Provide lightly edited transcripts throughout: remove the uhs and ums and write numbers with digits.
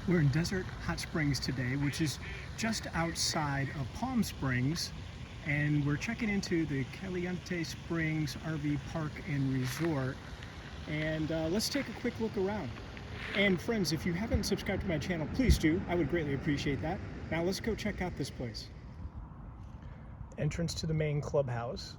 We're in Desert Hot Springs today, which is just outside of Palm Springs, and we're checking into the Caliente Springs RV Park and Resort. And let's take a quick look around. And friends, if you haven't subscribed to my channel, please do. I would greatly appreciate that. Now let's go check out this place. Entrance to the main clubhouse.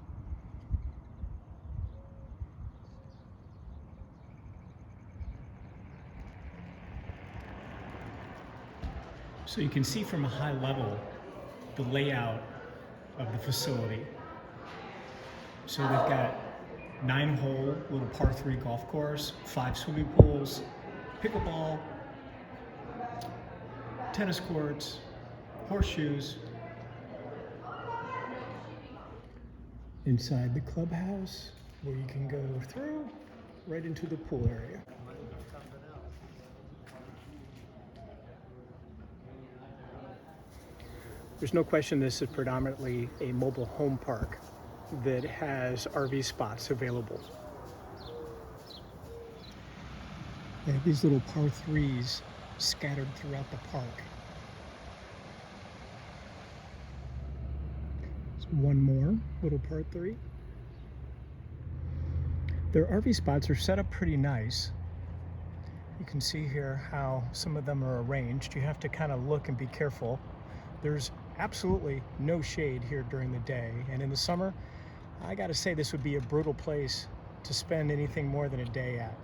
So you can see from a high level the layout of the facility. So they've got 9-hole little par 3 golf course, 5 swimming pools, pickleball, tennis courts, horseshoes. Inside the clubhouse, where you can go through right into the pool area. There's no question this is predominantly a mobile home park that has RV spots available. They have these little par 3s scattered throughout the park. There's one more little par 3. Their RV spots are set up pretty nice. You can see here how some of them are arranged. You have to kind of look and be careful. There's absolutely no shade here during the day, and in the summer, I gotta say this would be a brutal place to spend anything more than a day at.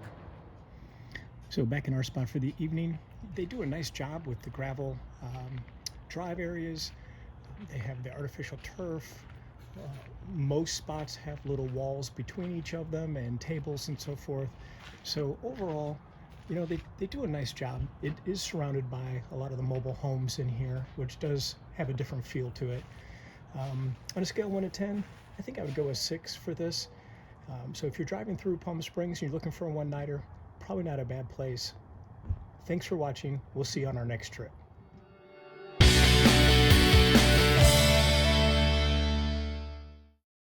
So back in our spot for the evening, they do a nice job with the gravel drive areas. They have the artificial turf. Most spots have little walls between each of them and tables and so forth. So overall, you know, they do a nice job. It is surrounded by a lot of the mobile homes in here, which does have a different feel to it. On a scale of 1 to 10, I think I would go a 6 for this. So if you're driving through Palm Springs and you're looking for a one-nighter, probably not a bad place. Thanks for watching. We'll see you on our next trip.